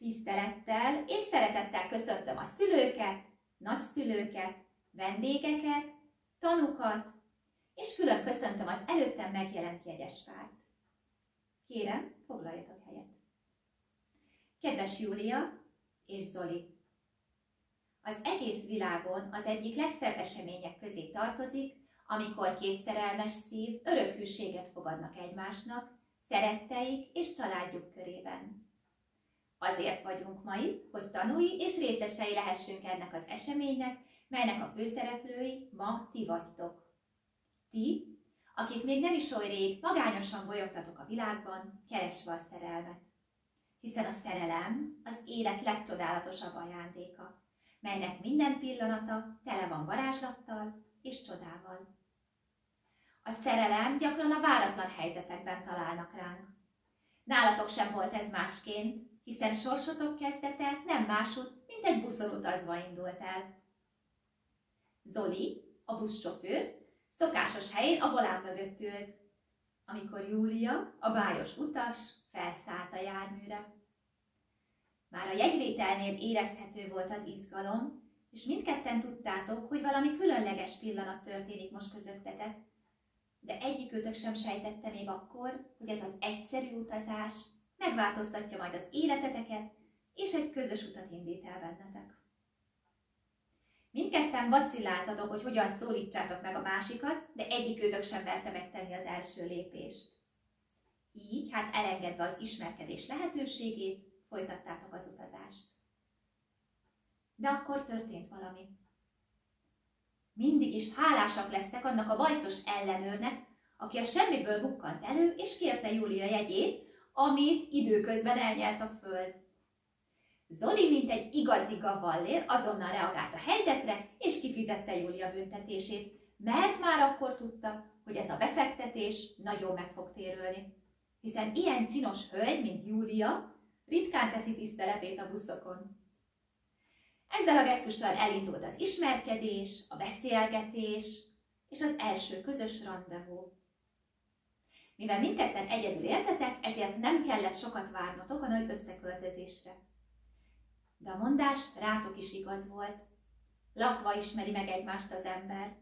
Tisztelettel és szeretettel köszöntöm a szülőket, nagyszülőket, vendégeket, tanukat, és külön köszöntöm az előttem megjelent jegyesvárt. Kérem, foglaljatok helyet. Kedves Júlia és Zoli! Az egész világon az egyik legszebb események közé tartozik, amikor két szerelmes szív örök hűséget fogadnak egymásnak, szeretteik és családjuk körében. Azért vagyunk ma itt, hogy tanúi és részesei lehessünk ennek az eseménynek, melynek a főszereplői ma ti vagytok. Ti, akik még nem is oly rég magányosan bolyogtatok a világban, keresve a szerelmet. Hiszen a szerelem az élet legcsodálatosabb ajándéka, melynek minden pillanata tele van varázslattal és csodával. A szerelem gyakran a váratlan helyzetekben találnak ránk. Nálatok sem volt ez másként, hiszen sorsotok kezdete nem másút, mint egy buszon utazva indult el. Zoli, a buszsofőr, szokásos helyén a volán mögött ült, amikor Júlia, a bájos utas, felszállt a járműre. Már a jegyvételnél érezhető volt az izgalom, és mindketten tudtátok, hogy valami különleges pillanat történik most közöttetek, de egyikőtök sem sejtette még akkor, hogy ez az egyszerű utazás megváltoztatja majd az életeteket, és egy közös utat indít el bennetek. Mindketten vacilláltatok, hogy hogyan szólítsátok meg a másikat, de egyikőtök sem merte megtenni az első lépést. Így, hát elengedve az ismerkedés lehetőségét, folytattátok az utazást. De akkor történt valami. Mindig is hálásak lesztek annak a bajszos ellenőrnek, aki a semmiből bukkant elő, és kérte Júlia jegyét, amit időközben elnyelt a föld. Zoli, mint egy igazi gavallér, azonnal reagált a helyzetre, és kifizette Júlia büntetését, mert már akkor tudta, hogy ez a befektetés nagyon meg fog térülni. Hiszen ilyen csinos hölgy, mint Júlia, ritkán teszi tiszteletét a buszokon. Ezzel a gesztussal elindult az ismerkedés, a beszélgetés és az első közös randevú. Mivel mindketten egyedül éltetek, ezért nem kellett sokat várnotok a nagy összeköltözésre. De a mondás rátok is igaz volt. Lakva ismeri meg egymást az ember.